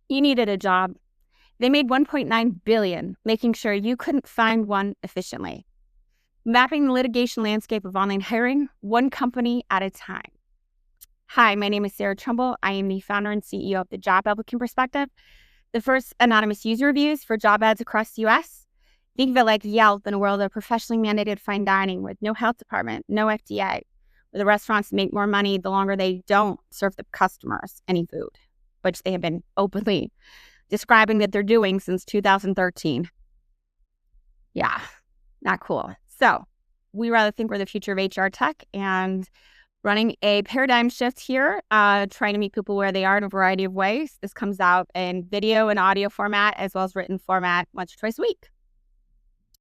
He needed a job. They made $1.9 billion, making sure you couldn't find one efficiently. Mapping the litigation landscape of online hiring, one company at a time. Hi, my name is Sarah Trumbull. I am the founder and CEO of the Job Applicant Perspective, the first anonymous user reviews for job ads across the U.S. Think of it like Yelp in a world of professionally mandated fine dining with no health department, no FDA, where the restaurants make more money the longer they don't serve the customers any food, which they have been openly describing that they're doing since 2013. Yeah, not cool. So we rather think we're the future of HR tech and running a paradigm shift here, trying to meet people where they are in a variety of ways. This comes out in video and audio format as well as written format once or twice a week.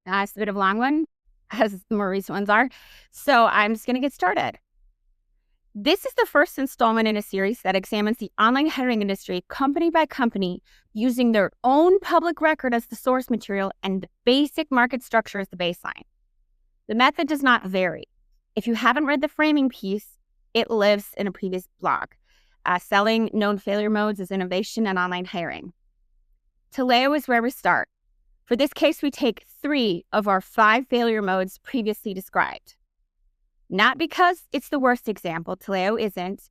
It's a bit of a long one, as the more recent ones are. So I'm just going to get started. This is the first installment in a series that examines the online hiring industry company by company, using their own public record as the source material and the basic market structure as the baseline. The method does not vary. If you haven't read the framing piece, it lives in a previous blog. Selling known failure modes as innovation and online hiring. Taleo is where we start. For this case, we take 3 of our 5 failure modes previously described. Not because it's the worst example, Taleo isn't.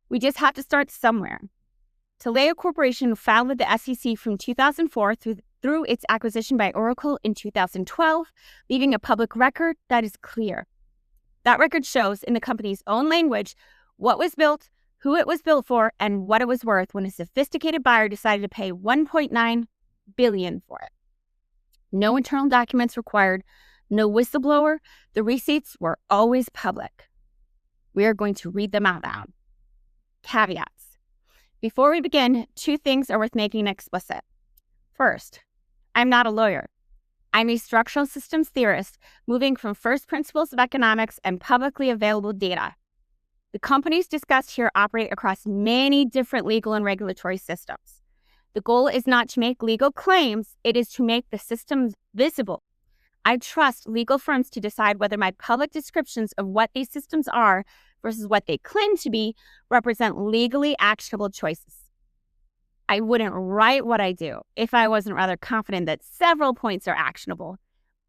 We just have to start somewhere. Taleo Corporation filed with the SEC from 2004 through its acquisition by Oracle in 2012, leaving a public record that is clear. That record shows in the company's own language what was built, who it was built for, and what it was worth when a sophisticated buyer decided to pay $1.9 billion for it. No internal documents required, no whistleblower. The receipts were always public. We are going to read them out loud. Caveats. Before we begin, 2 things are worth making explicit. First, I'm not a lawyer. I'm a structural systems theorist moving from first principles of economics and publicly available data. The companies discussed here operate across many different legal and regulatory systems. The goal is not to make legal claims, it is to make the systems visible. I trust legal firms to decide whether my public descriptions of what these systems are versus what they claim to be represent legally actionable choices. I wouldn't write what I do if I wasn't rather confident that several points are actionable.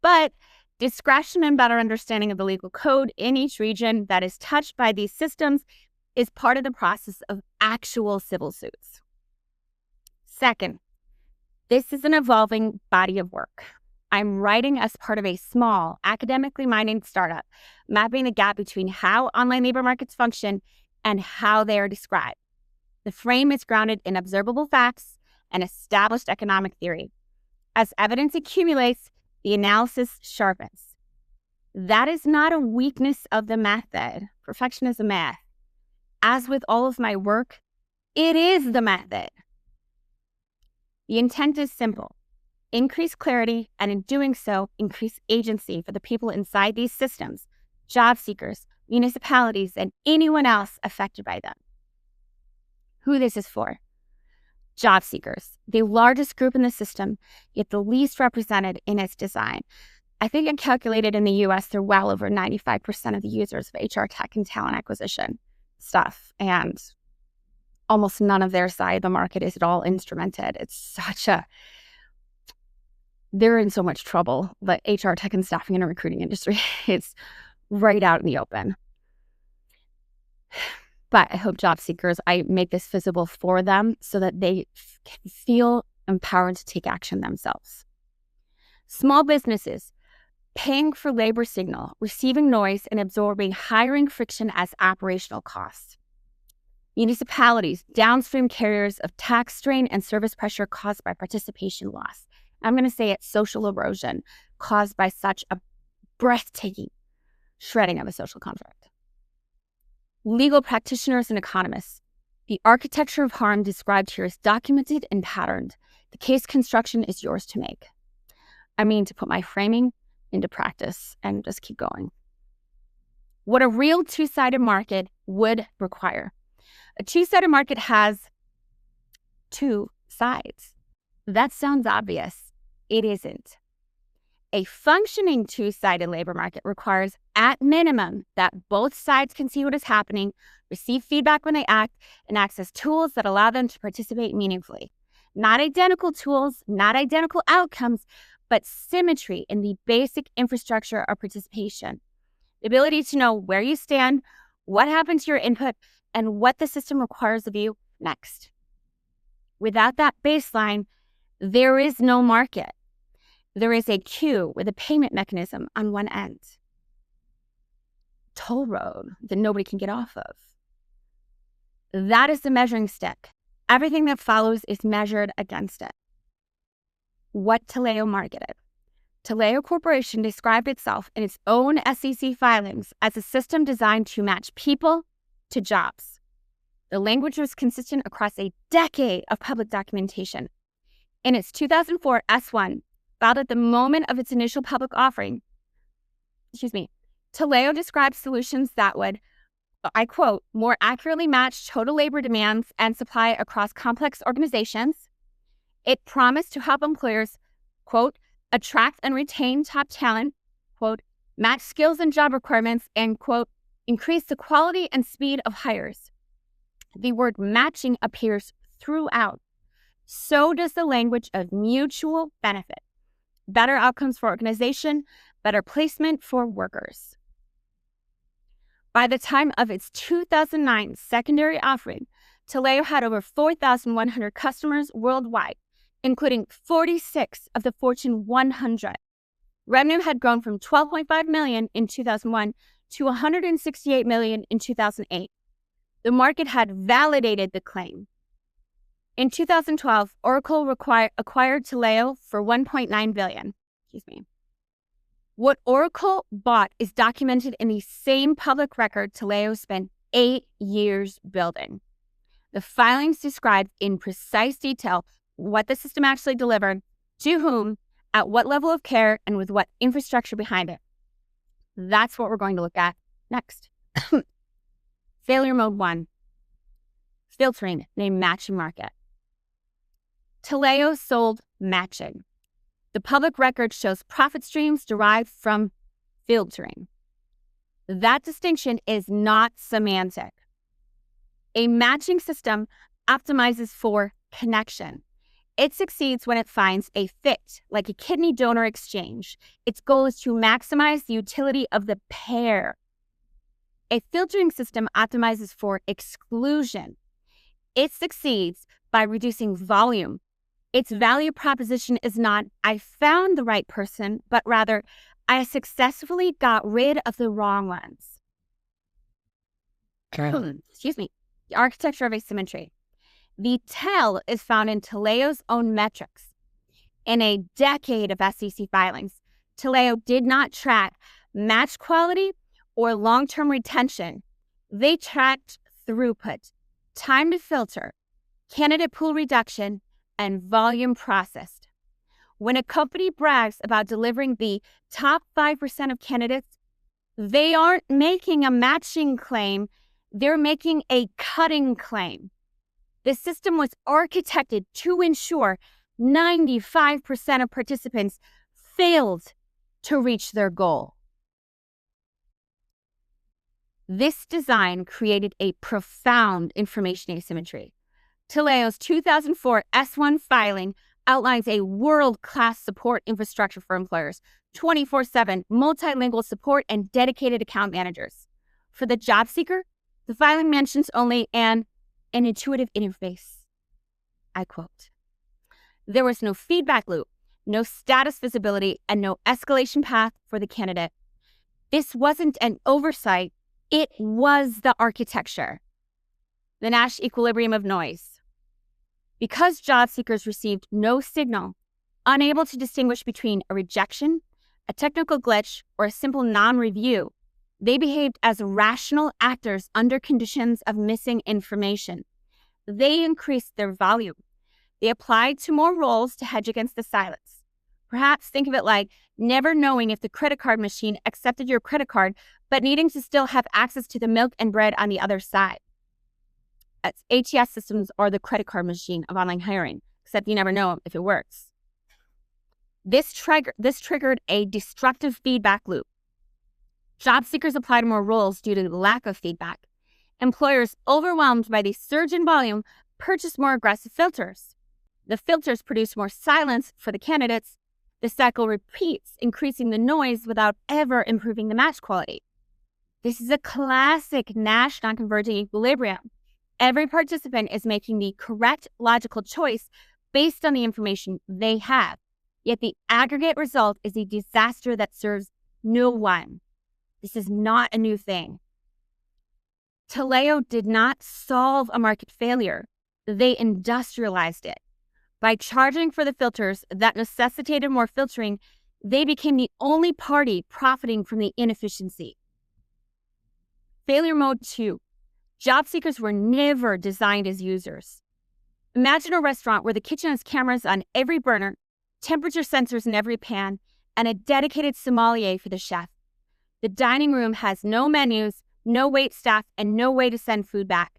But discretion and better understanding of the legal code in each region that is touched by these systems is part of the process of actual civil suits. Second, this is an evolving body of work. I'm writing as part of a small, academically minded startup, mapping the gap between how online labor markets function and how they are described. The frame is grounded in observable facts and established economic theory. As evidence accumulates, the analysis sharpens. That is not a weakness of the method. Perfection is a myth. As with all of my work, it is the method. The intent is simple. Increase clarity, and in doing so, increase agency for the people inside these systems, job seekers, municipalities, and anyone else affected by them. Who this is for? Job seekers, the largest group in the system, yet the least represented in its design. I think I calculated in the US, they're well over 95% of the users of HR tech and talent acquisition stuff, and almost none of their side of the market is at all instrumented. They're in so much trouble, the HR tech and staffing and recruiting industry is right out in the open. But I hope job seekers, I make this visible for them so that they can feel empowered to take action themselves. Small businesses, paying for labor signal, receiving noise, and absorbing hiring friction as operational costs. Municipalities, downstream carriers of tax strain and service pressure caused by participation loss. I'm going to say it's social erosion caused by such a breathtaking shredding of a social contract. Legal practitioners and economists. The architecture of harm described here is documented and patterned. The case construction is yours to make. I mean, to put my framing into practice and just keep going. What a real 2-sided market would require. A 2-sided market has 2 sides. That sounds obvious. It isn't. A functioning 2-sided labor market requires, at minimum, that both sides can see what is happening, receive feedback when they act, and access tools that allow them to participate meaningfully. Not identical tools, not identical outcomes, but symmetry in the basic infrastructure of participation. The ability to know where you stand, what happened to your input, and what the system requires of you next. Without that baseline, there is no market. There is a queue with a payment mechanism on one end. Toll road that nobody can get off of. That is the measuring stick. Everything that follows is measured against it. What Taleo marketed. Taleo Corporation described itself in its own SEC filings as a system designed to match people to jobs. The language was consistent across a decade of public documentation. In its 2004 S1, filed at the moment of its initial public offering, Taleo described solutions that would, I quote, more accurately match total labor demands and supply across complex organizations. It promised to help employers, quote, attract and retain top talent, quote, match skills and job requirements, and, quote, increase the quality and speed of hires. The word matching appears throughout. So does the language of mutual benefit. Better outcomes for organization, better placement for workers. By the time of its 2009 secondary offering, Taleo had over 4,100 customers worldwide, including 46 of the Fortune 100. Revenue had grown from $12.5 million in 2001 to $168 million in 2008. The market had validated the claim. In 2012, Oracle acquired Taleo for $1.9 billion. What Oracle bought is documented in the same public record Taleo spent 8 years building. The filings described in precise detail what the system actually delivered, to whom, at what level of care, and with what infrastructure behind it. That's what we're going to look at next. Failure mode 1. Filtering a matching market. Taleo sold matching. The public record shows profit streams derived from filtering. That distinction is not semantic. A matching system optimizes for connection. It succeeds when it finds a fit, like a kidney donor exchange. Its goal is to maximize the utility of the pair. A filtering system optimizes for exclusion. It succeeds by reducing volume. Its value proposition is not, I found the right person, but rather, I successfully got rid of the wrong ones. The architecture of asymmetry. The tell is found in Taleo's own metrics. In a decade of SEC filings, Taleo did not track match quality or long-term retention. They tracked throughput, time to filter, candidate pool reduction, and volume processed. When a company brags about delivering the top 5% of candidates, they aren't making a matching claim, they're making a cutting claim. The system was architected to ensure 95% of participants failed to reach their goal. This design created a profound information asymmetry. Taleo's 2004 S1 filing outlines a world-class support infrastructure for employers, 24/7 multilingual support and dedicated account managers. For the job seeker, the filing mentions only an intuitive interface. I quote, there was no feedback loop, no status visibility, and no escalation path for the candidate. This wasn't an oversight, it was the architecture. The Nash equilibrium of noise. Because job seekers received no signal, unable to distinguish between a rejection, a technical glitch, or a simple non-review, they behaved as rational actors under conditions of missing information. They increased their volume. They applied to more roles to hedge against the silence. Perhaps think of it like never knowing if the credit card machine accepted your credit card, but needing to still have access to the milk and bread on the other side. ATS systems are the credit card machine of online hiring, except you never know if it works. This triggered a destructive feedback loop. Job seekers applied to more roles due to the lack of feedback. Employers, overwhelmed by the surge in volume, purchased more aggressive filters. The filters produce more silence for the candidates. The cycle repeats, increasing the noise without ever improving the match quality. This is a classic Nash non-converging equilibrium. Every participant is making the correct logical choice based on the information they have. Yet the aggregate result is a disaster that serves no one. This is not a new thing. Taleo did not solve a market failure. They industrialized it. By charging for the filters that necessitated more filtering, they became the only party profiting from the inefficiency. Failure mode 2. Job seekers were never designed as users. Imagine a restaurant where the kitchen has cameras on every burner, temperature sensors in every pan, and a dedicated sommelier for the chef. The dining room has no menus, no wait staff, and no way to send food back.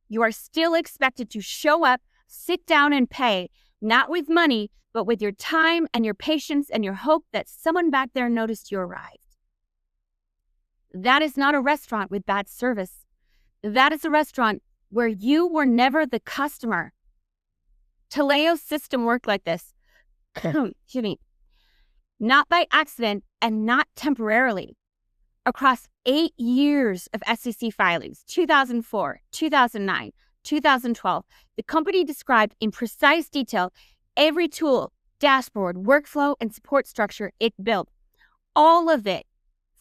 You are still expected to show up, sit down, and pay, not with money, but with your time and your patience and your hope that someone back there noticed you arrived. That is not a restaurant with bad service. That is a restaurant where you were never the customer. Taleo's system worked like this. Excuse me. Not by accident and not temporarily. Across 8 years of SEC filings, 2004, 2009, 2012, the company described in precise detail every tool, dashboard, workflow, and support structure it built. All of it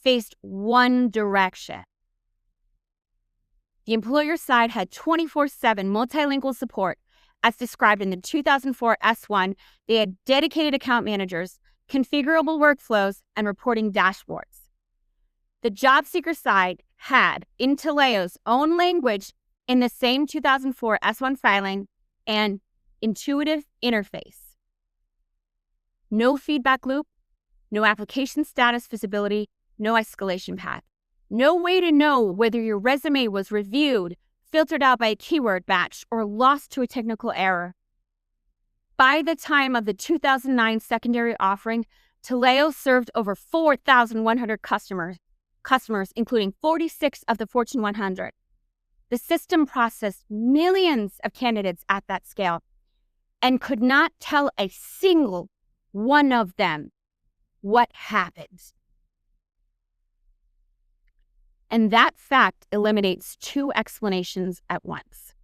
faced one direction. The employer side had 24/7 multilingual support. As described in the 2004 S1, they had dedicated account managers, configurable workflows, and reporting dashboards. The job seeker side had, in Taleo's own language, in the same 2004 S1 filing, an intuitive interface. No feedback loop, no application status visibility, no escalation path. No way to know whether your resume was reviewed, filtered out by a keyword match, or lost to a technical error. By the time of the 2009 secondary offering, Taleo served over 4,100 customers, including 46 of the Fortune 100. The system processed millions of candidates at that scale and could not tell a single one of them what happened. And that fact eliminates two explanations at once.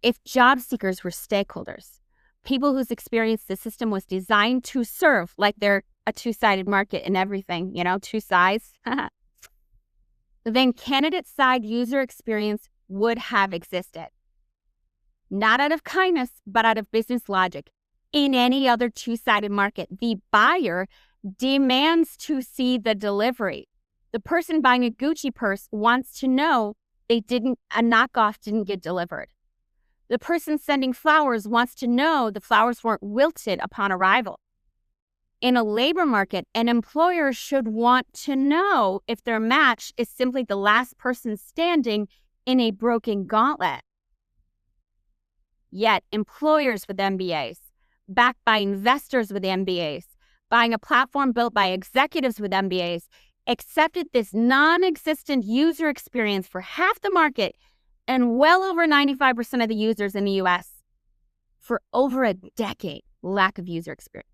If job seekers were stakeholders, people whose experience the system was designed to serve, like they're a two-sided market in everything, two sides, then candidate-side user experience would have existed. Not out of kindness, but out of business logic. In any other two-sided market, the buyer demands to see the delivery. The person buying a Gucci purse wants to know a knockoff didn't get delivered. The person sending flowers wants to know the flowers weren't wilted upon arrival. In a labor market, an employer should want to know if their match is simply the last person standing in a broken gauntlet. Yet, employers with MBAs, backed by investors with MBAs, buying a platform built by executives with MBAs, accepted this non-existent user experience for half the market and well over 95% of the users in the US for over a decade, lack of user experience.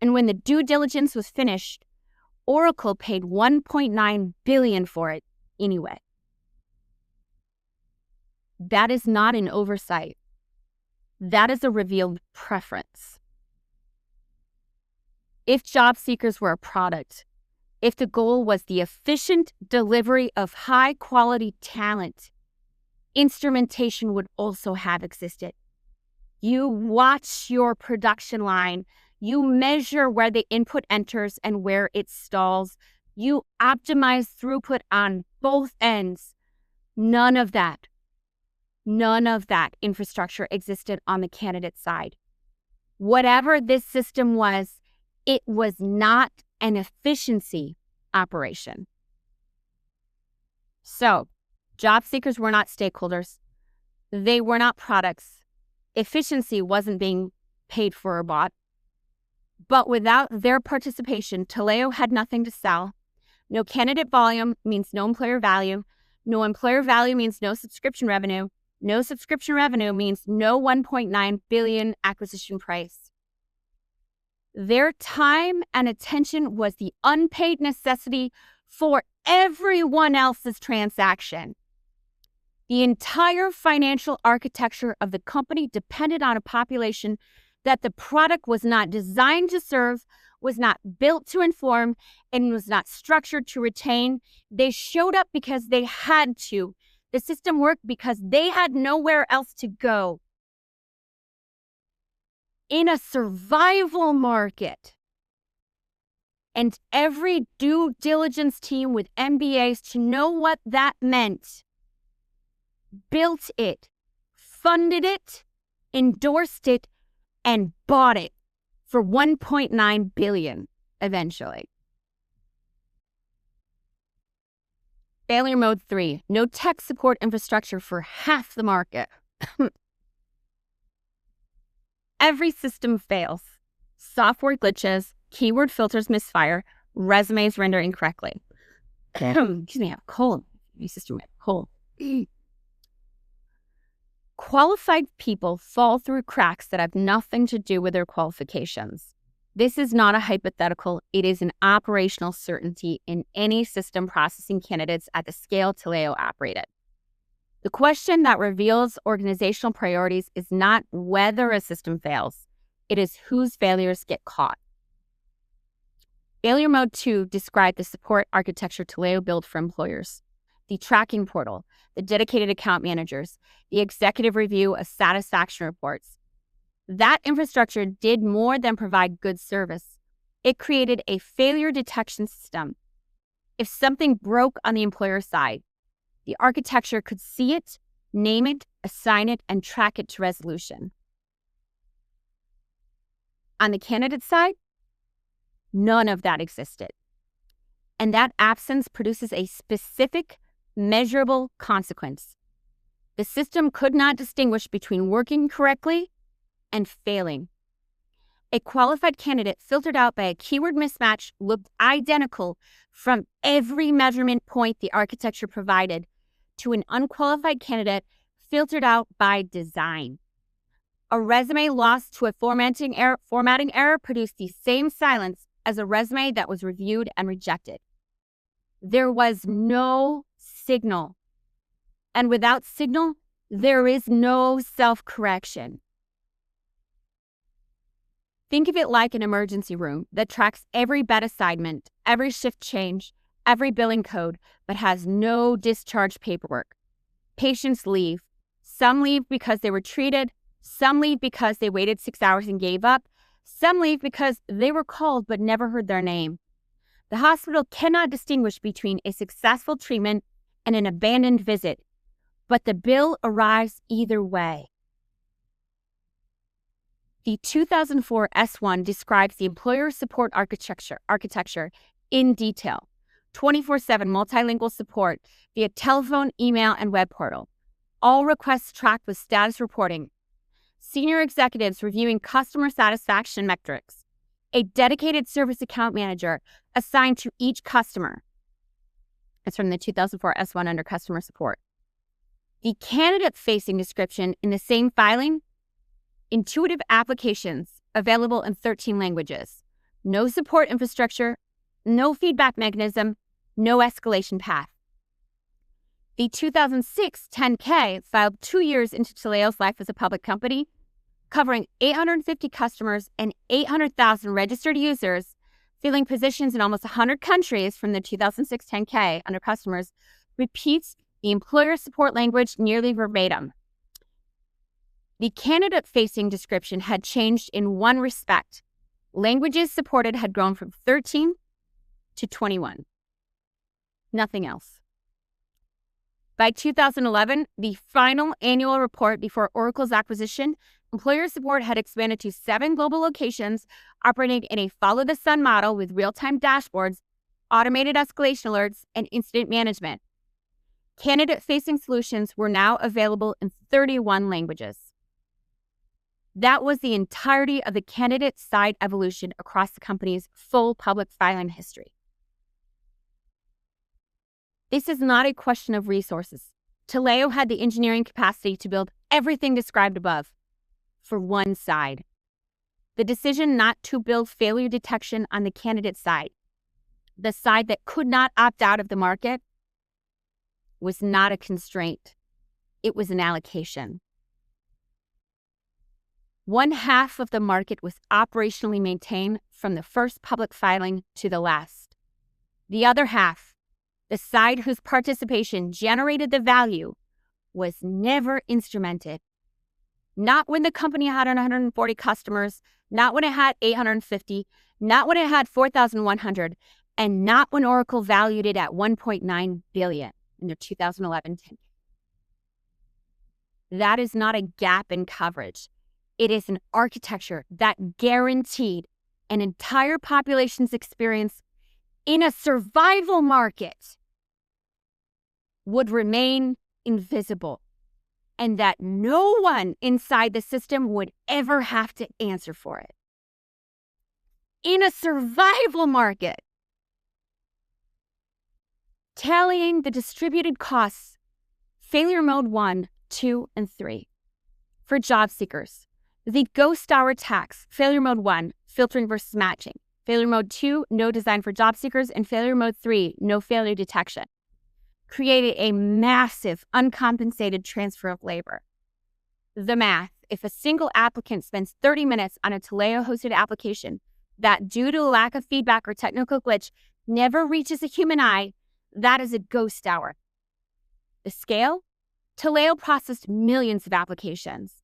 And when the due diligence was finished, Oracle paid $1.9 billion for it anyway. That is not an oversight. That is a revealed preference. If job seekers were a product, if the goal was the efficient delivery of high-quality talent, instrumentation would also have existed. You watch your production line. You measure where the input enters and where it stalls. You optimize throughput on both ends. None of that infrastructure existed on the candidate side. Whatever this system was, it was not an efficiency operation. So, job seekers were not stakeholders. They were not products. Efficiency wasn't being paid for or bought. But without their participation, Taleo had nothing to sell. No candidate volume means no employer value. No employer value means no subscription revenue. No subscription revenue means no 1.9 billion acquisition price. Their time and attention was the unpaid necessity for everyone else's transaction. The entire financial architecture of the company depended on a population that the product was not designed to serve, was not built to inform, and was not structured to retain. They showed up because they had to. The system worked because they had nowhere else to go. In a survival market, and every due diligence team with MBAs to know what that meant, built it, funded it, endorsed it, and bought it for $1.9 billion eventually. Failure mode 3, no tech support infrastructure for half the market. Every system fails. Software glitches, keyword filters misfire, resumes render incorrectly. Excuse me, I have a cold. My sister had a cold. Qualified people fall through cracks that have nothing to do with their qualifications. This is not a hypothetical. It is an operational certainty in any system processing candidates at the scale Taleo operated. The question that reveals organizational priorities is not whether a system fails. It is whose failures get caught. Failure mode 2 described the support architecture Taleo built for employers. The tracking portal, the dedicated account managers, the executive review of satisfaction reports. That infrastructure did more than provide good service. It created a failure detection system. If something broke on the employer side, the architecture could see it, name it, assign it, and track it to resolution. On the candidate side, none of that existed. And that absence produces a specific, measurable consequence. The system could not distinguish between working correctly and failing. A qualified candidate filtered out by a keyword mismatch looked identical from every measurement point the architecture provided to an unqualified candidate filtered out by design. A resume lost to a formatting error produced the same silence as a resume that was reviewed and rejected. There was no signal. And without signal, there is no self-correction. Think of it like an emergency room that tracks every bed assignment, every shift change, every billing code, but has no discharge paperwork. Patients leave. Some leave because they were treated. Some leave because they waited 6 hours and gave up. Some leave because they were called but never heard their name. The hospital cannot distinguish between a successful treatment and an abandoned visit, but the bill arrives either way. The 2004 S1 describes the employer support architecture in detail. 24/7 multilingual support via telephone, email, and web portal. All requests tracked with status reporting. Senior executives reviewing customer satisfaction metrics. A dedicated service account manager assigned to each customer. It's from the 2004 S1 under customer support. The candidate-facing description in the same filing, intuitive applications available in 13 languages. No support infrastructure, no feedback mechanism, no escalation path. The 2006 10K filed 2 years into Taleo's life as a public company, covering 850 customers and 800,000 registered users, filling positions in almost 100 countries from the 2006 10K under customers, repeats the employer support language nearly verbatim. The candidate-facing description had changed in one respect. Languages supported had grown from 13 to 21. Nothing else. By 2011, the final annual report before Oracle's acquisition, employer support had expanded to 7 global locations, operating in a follow-the-sun model with real-time dashboards, automated escalation alerts, and incident management. Candidate-facing solutions were now available in 31 languages. That was the entirety of the candidate side evolution across the company's full public filing history. This is not a question of resources. Taleo had the engineering capacity to build everything described above for one side. The decision not to build failure detection on the candidate side, the side that could not opt out of the market, was not a constraint. It was an allocation. 1/2 of the market was operationally maintained from the first public filing to the last. The other half, the side whose participation generated the value, was never instrumented. Not when the company had 140 customers, not when it had 850, not when it had 4,100, and not when Oracle valued it at $1.9 billion in their 2011 10. That is not a gap in coverage. It is an architecture that guaranteed an entire population's experience in a survival market would remain invisible, and that no one inside the system would ever have to answer for it. In a survival market, tallying the distributed costs, failure mode 1, 2, and 3. For job seekers, the ghost hour tax, failure mode 1, filtering versus matching. Failure mode 2, no design for job seekers. And failure mode 3, no failure detection. Created a massive uncompensated transfer of labor. The math: if a single applicant spends 30 minutes on a Taleo-hosted application that, due to a lack of feedback or technical glitch, never reaches a human eye, that is a ghost hour. The scale? Taleo processed millions of applications.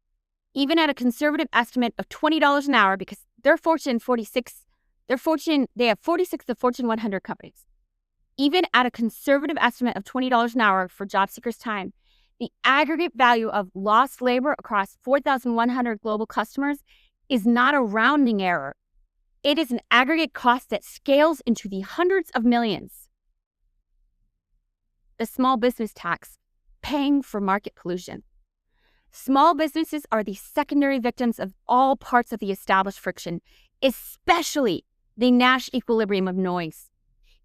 Even at a conservative estimate of $20 an hour, because they have 46 of the Fortune 100 companies. Even at a conservative estimate of $20 an hour for job seekers' time, the aggregate value of lost labor across 4,100 global customers is not a rounding error. It is an aggregate cost that scales into the hundreds of millions. The small business tax, paying for market pollution. Small businesses are the secondary victims of all parts of the established friction, especially the Nash equilibrium of noise.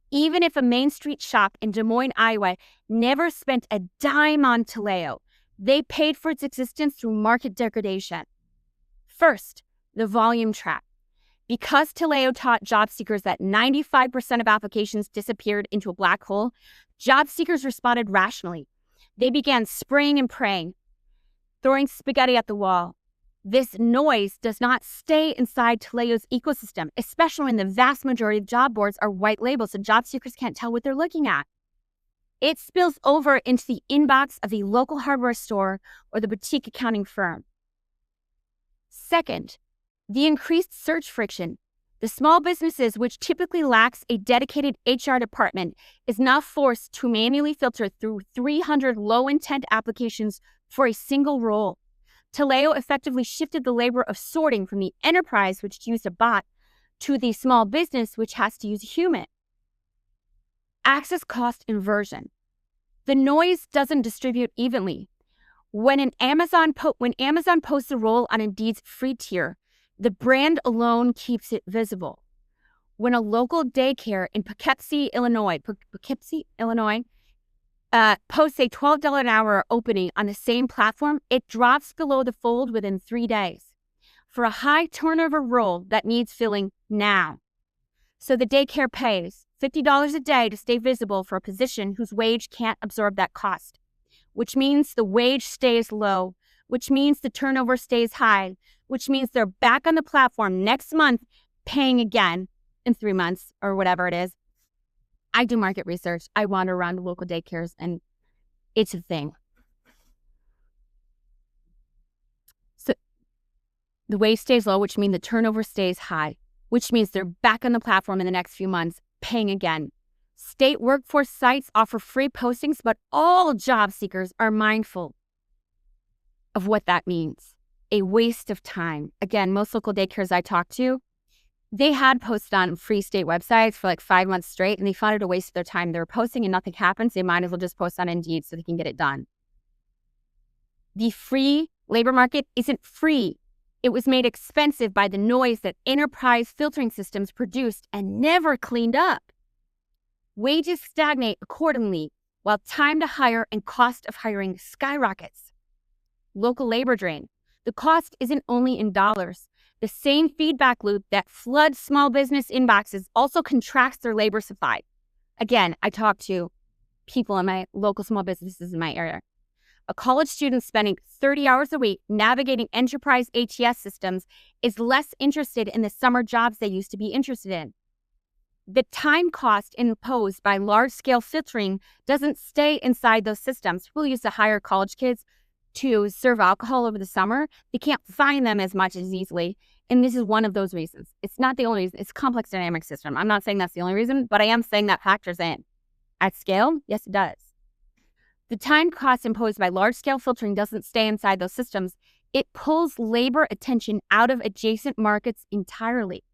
Even if a Main Street shop in Des Moines, Iowa, never spent a dime on Taleo, they paid for its existence through market degradation. First, the volume trap. Because Taleo taught job seekers that 95% of applications disappeared into a black hole, job seekers responded rationally. They began spraying and praying, throwing spaghetti at the wall. This noise does not stay inside Taleo's ecosystem, especially when the vast majority of job boards are white labels so job seekers can't tell what they're looking at. It spills over into the inbox of the local hardware store or the boutique accounting firm. Second, the increased search friction. The small businesses, which typically lacks a dedicated HR department, is now forced to manually filter through 300 low-intent applications for a single role. Taleo effectively shifted the labor of sorting from the enterprise, which used a bot, to the small business, which has to use a human. Access cost inversion. The noise doesn't distribute evenly. When Amazon posts a role on Indeed's free tier, the brand alone keeps it visible. When a local daycare in Poughkeepsie, Illinois, posts a $12 an hour opening on the same platform, it drops below the fold within 3 days. For a high turnover role that needs filling now. So the daycare pays $50 a day to stay visible for a position whose wage can't absorb that cost, which means the wage stays low, which means the turnover stays high, which means they're back on the platform next month paying again in 3 months or whatever it is. I do market research. I wander around the local daycares, and it's a thing. So the wage stays low, which means the turnover stays high, which means they're back on the platform in the next few months, paying again. State workforce sites offer free postings, but all job seekers are mindful of what that means. A waste of time. Again, most local daycares I talk to, they had posted on free state websites for like 5 months straight, and they found it a waste of their time. They were posting and nothing happens. They might as well just post on Indeed so they can get it done. The free labor market isn't free. It was made expensive by the noise that enterprise filtering systems produced and never cleaned up. Wages stagnate accordingly, while time to hire and cost of hiring skyrockets. Local labor drain. The cost isn't only in dollars. The same feedback loop that floods small business inboxes also contracts their labor supply. Again, I talk to people in my local small businesses in my area. A college student spending 30 hours a week navigating enterprise ATS systems is less interested in the summer jobs they used to be interested in. The time cost imposed by large-scale filtering doesn't stay inside those systems. People used to hire college kids to serve alcohol over the summer. They can't find them as much as easily, and this is one of those reasons. It's not the only reason. It's a complex dynamic system. I'm not saying that's the only reason, but I am saying that factors in. At scale, yes, it does. The time cost imposed by large-scale filtering doesn't stay inside those systems. It pulls labor attention out of adjacent markets entirely.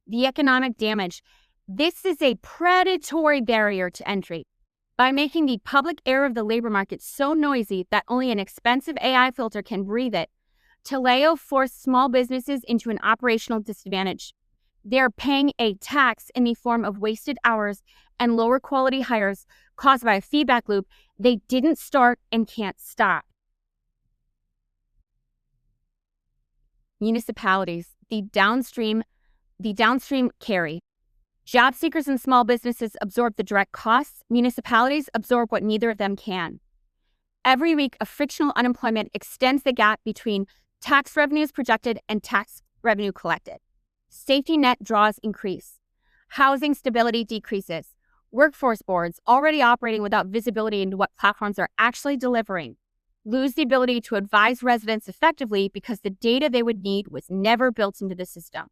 The economic damage. This is a predatory barrier to entry. By making the public air of the labor market so noisy that only an expensive AI filter can breathe it, Taleo forced small businesses into an operational disadvantage. They're paying a tax in the form of wasted hours and lower quality hires caused by a feedback loop they didn't start and can't stop. Municipalities, the downstream carry. Job seekers and small businesses absorb the direct costs. Municipalities absorb what neither of them can. Every week, a frictional unemployment extends the gap between tax revenues projected and tax revenue collected. Safety net draws increase. Housing stability decreases. Workforce boards, already operating without visibility into what platforms are actually delivering, lose the ability to advise residents effectively because the data they would need was never built into the system.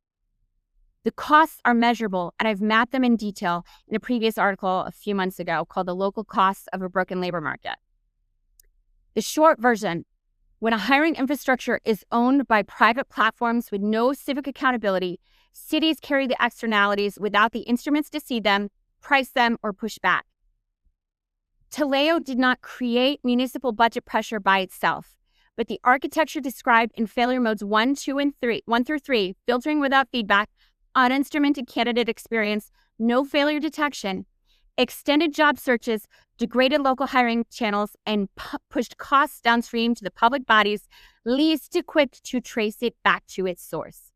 The costs are measurable, and I've mapped them in detail in a previous article a few months ago called The Local Costs of a Broken Labor Market. The short version, when a hiring infrastructure is owned by private platforms with no civic accountability, cities carry the externalities without the instruments to see them, price them, or push back. Taleo did not create municipal budget pressure by itself, but the architecture described in failure modes 1 through 3, filtering without feedback, uninstrumented candidate experience, no failure detection, extended job searches, degraded local hiring channels, and pushed costs downstream to the public bodies least equipped to trace it back to its source.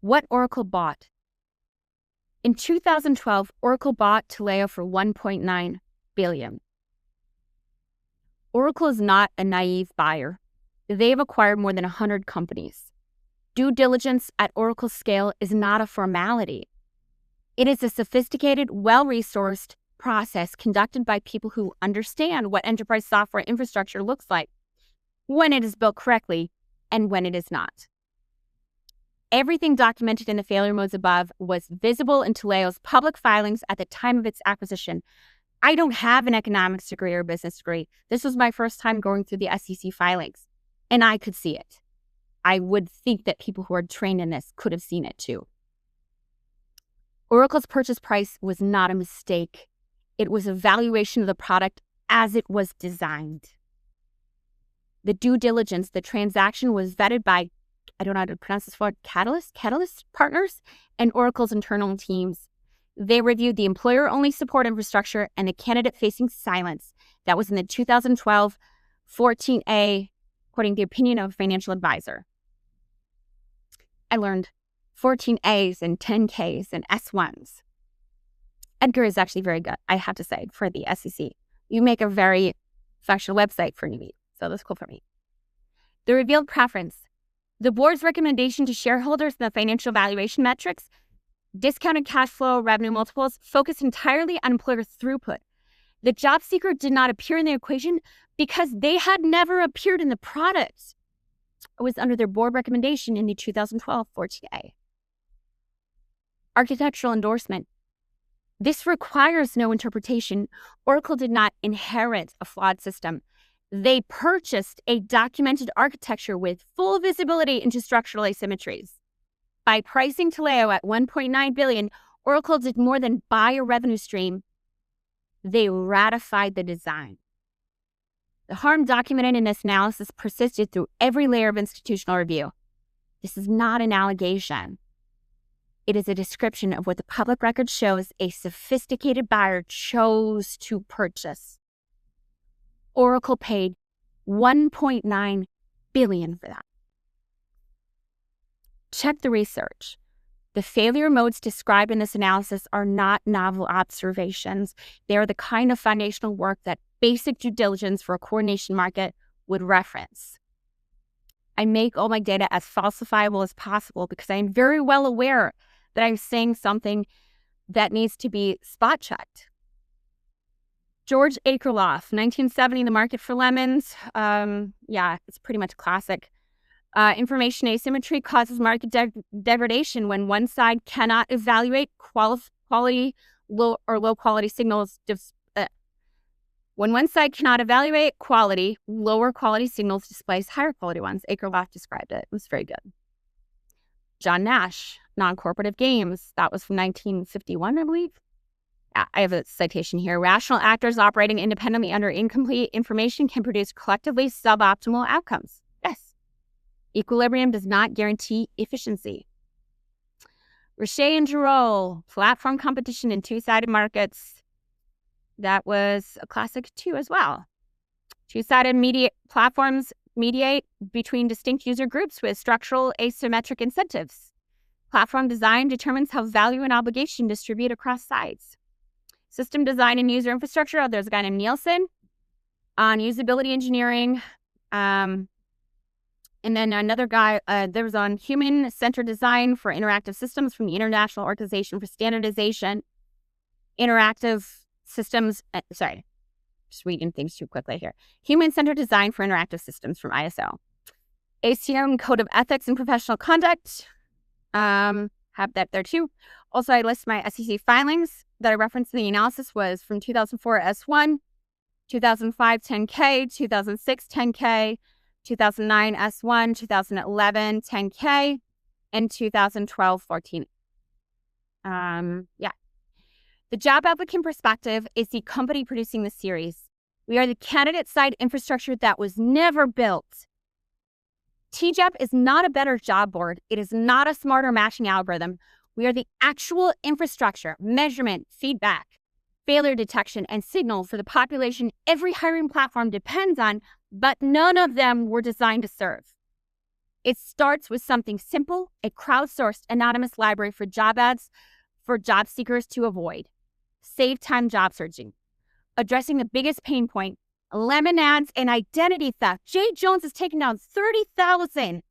What Oracle bought. In 2012, Oracle bought Taleo for $1.9 billion. Oracle is not a naive buyer. They've acquired more than 100 companies. Due diligence at Oracle scale is not a formality. It is a sophisticated, well-resourced process conducted by people who understand what enterprise software infrastructure looks like, when it is built correctly and when it is not. Everything documented in the failure modes above was visible in Taleo's public filings at the time of its acquisition. I don't have an economics degree or business degree. This was my first time going through the SEC filings, and I could see it. I would think that people who are trained in this could have seen it too. Oracle's purchase price was not a mistake. It was a valuation of the product as it was designed. The due diligence, the transaction was vetted by, I don't know how to pronounce this word, Catalyst partners and Oracle's internal teams. They reviewed the employer-only support infrastructure and the candidate-facing silence that was in the 2012 14A, according to the opinion of a financial advisor. I learned 14As and 10Ks and S1s. Edgar is actually very good, I have to say, for the SEC. You make a very functional website for newbies, so that's cool for me. The revealed preference. The board's recommendation to shareholders in the financial valuation metrics, discounted cash flow, revenue multiples, focused entirely on employer throughput. The job seeker did not appear in the equation because they had never appeared in the product. It was under their board recommendation in the 2012 14A. Architectural endorsement. This requires no interpretation. Oracle did not inherit a flawed system. They purchased a documented architecture with full visibility into structural asymmetries. By pricing Taleo at $1.9 billion, Oracle did more than buy a revenue stream. They ratified the design. The harm documented in this analysis persisted through every layer of institutional review. This is not an allegation. It is a description of what the public record shows a sophisticated buyer chose to purchase. Oracle paid $1.9 billion for that. Check the research. The failure modes described in this analysis are not novel observations. They are the kind of foundational work that basic due diligence for a coordination market would reference. I make all my data as falsifiable as possible because I am very well aware that I'm saying something that needs to be spot checked. George Akerlof, 1970, The Market for Lemons. It's pretty much classic. Information asymmetry causes market degradation when one side cannot evaluate quality low quality signals. When one side cannot evaluate quality, lower quality signals displays higher quality ones. Akerlof described it. It was very good. John Nash, Non-Cooperative Games. That was from 1951, I believe. I have a citation here. Rational actors operating independently under incomplete information can produce collectively suboptimal outcomes. Yes. Equilibrium does not guarantee efficiency. Richer and Giroux, platform competition in two-sided markets. That was a classic too as well. Two-sided platforms mediate between distinct user groups with structural asymmetric incentives. Platform design determines how value and obligation distribute across sides. System design and user infrastructure. There's a guy named Nielsen on usability engineering. And then another guy, there was on human-centered design for interactive systems from the International Organization for Standardization. Interactive systems, just reading things too quickly here. Human-centered design for interactive systems from ISO. ACM Code of Ethics and Professional Conduct. Have that there too. Also, I list my SEC filings that I referenced in the analysis was from 2004 S1, 2005 10K, 2006 10K, 2009 S1, 2011 10K, and 2012 14. The job applicant perspective is the company producing the series. We are the candidate side infrastructure that was never built. TJAP is not a better job board. It is not a smarter matching algorithm. We are the actual infrastructure, measurement, feedback, failure detection, and signal for the population every hiring platform depends on, but none of them were designed to serve. It starts with something simple, a crowdsourced anonymous library for job ads for job seekers to avoid. Save time job searching. Addressing the biggest pain point, lemon ads and identity theft. Jay Jones has taken down 30,000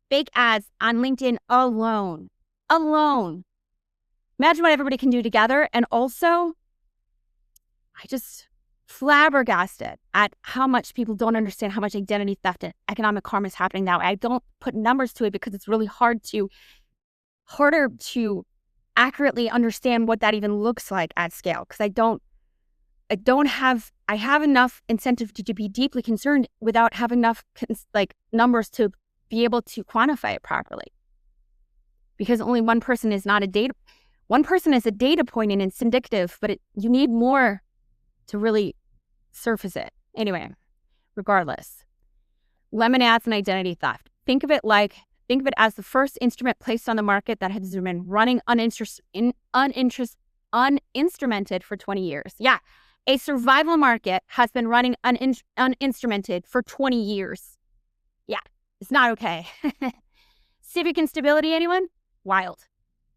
fake ads on LinkedIn alone. Imagine what everybody can do together. And also, I just flabbergasted at how much people don't understand how much identity theft and economic harm is happening now. I don't put numbers to it because it's really harder to accurately understand what that even looks like at scale. Because I have enough incentive to be deeply concerned without having enough numbers to be able to quantify it properly. Because only one person is a data point and it's indicative, but you need more to really surface it. Anyway, regardless, lemon ads and identity theft. Think of it as the first instrument placed on the market that has been running uninstrumented for 20 years. Yeah, a survival market has been running uninstrumented for 20 years. Yeah, it's not okay. Civic instability, anyone? Wild.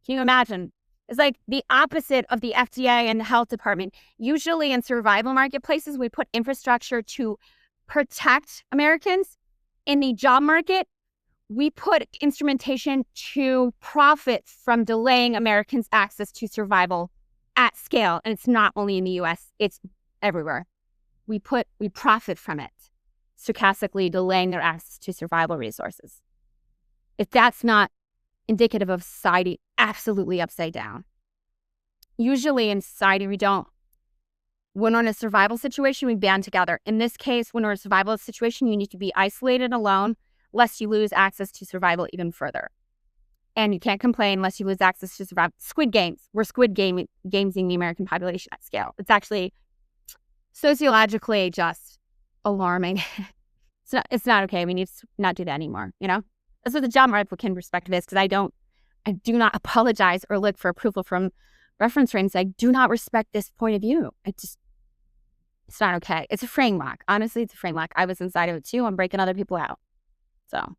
Can you imagine? It's like the opposite of the FDA and the health department. Usually in survival marketplaces, we put infrastructure to protect Americans. In the job market, we put instrumentation to profit from delaying Americans' access to survival at scale. And it's not only in the US, it's everywhere. We profit from it, stochastically delaying their access to survival resources. If that's not indicative of society absolutely upside down. Usually in society, when we're in a survival situation, we band together. In this case, when we're in a survival situation, you need to be isolated alone, lest you lose access to survival even further. And you can't complain unless you lose access to survival. Squid Games. We're gaming the American population at scale. It's actually sociologically just alarming. It's not okay. We need to not do that anymore, you know? That's what the job applicant perspective is, because I do not apologize or look for approval from reference frames. I do not respect this point of view. It's not okay. It's a framework. Honestly, it's a framework. I was inside of it too. I'm breaking other people out. So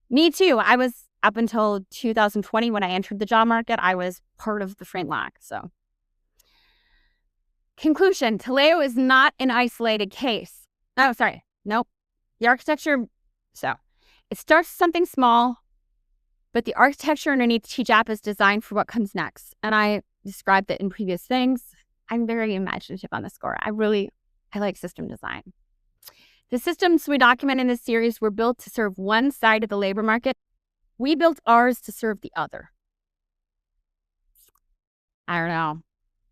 me too. I was up until 2020 when I entered the job market, I was part of the framework. So conclusion, Taleo is not an isolated case. Oh, sorry. Nope. The architecture, so it starts with something small, but the architecture underneath TJAP is designed for what comes next. And I described it in previous things. I'm very imaginative on the score. I like system design. The systems we document in this series were built to serve one side of the labor market. We built ours to serve the other. I don't know.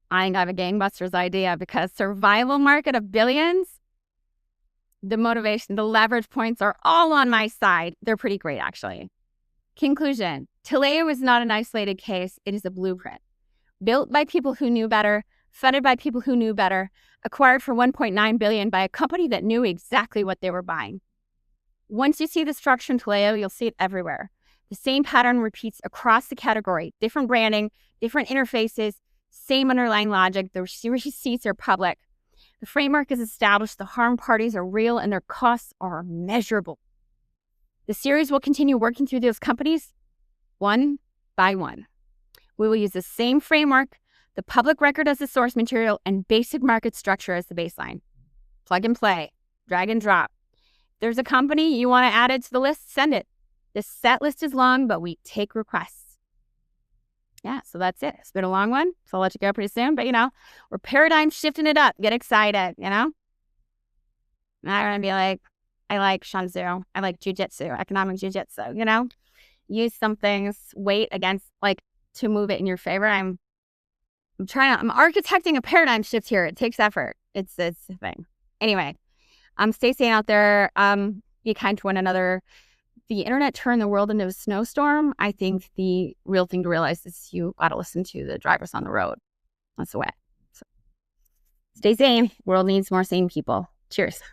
I think I have a gangbusters idea because survival market of billions, the motivation, the leverage points are all on my side. They're pretty great, actually. Conclusion, Taleo is not an isolated case. It is a blueprint. Built by people who knew better, funded by people who knew better, acquired for $1.9 billion by a company that knew exactly what they were buying. Once you see the structure in Taleo, you'll see it everywhere. The same pattern repeats across the category. Different branding, different interfaces, same underlying logic. The receipts are public. The framework is established. The harm parties are real and their costs are measurable. The series will continue working through those companies one by one. We will use the same framework, the public record as the source material, and basic market structure as the baseline. Plug and play, drag and drop. If there's a company you want to add it to the list, send it. The set list is long, but we take requests. Yeah, so that's it. It's been a long one, so I'll let you go pretty soon. But, we're paradigm shifting it up. Get excited, I'm going to be like, I like Shanzu. I like jujitsu, economic jujitsu, Use some things, weight against, to move it in your favor. I'm architecting a paradigm shift here. It takes effort. It's a thing. Anyway, stay sane out there. Be kind to one another. The internet turned the world into a snowstorm. I think the real thing to realize is you got to listen to the drivers on the road. That's the way. So, stay sane. World needs more sane people. Cheers.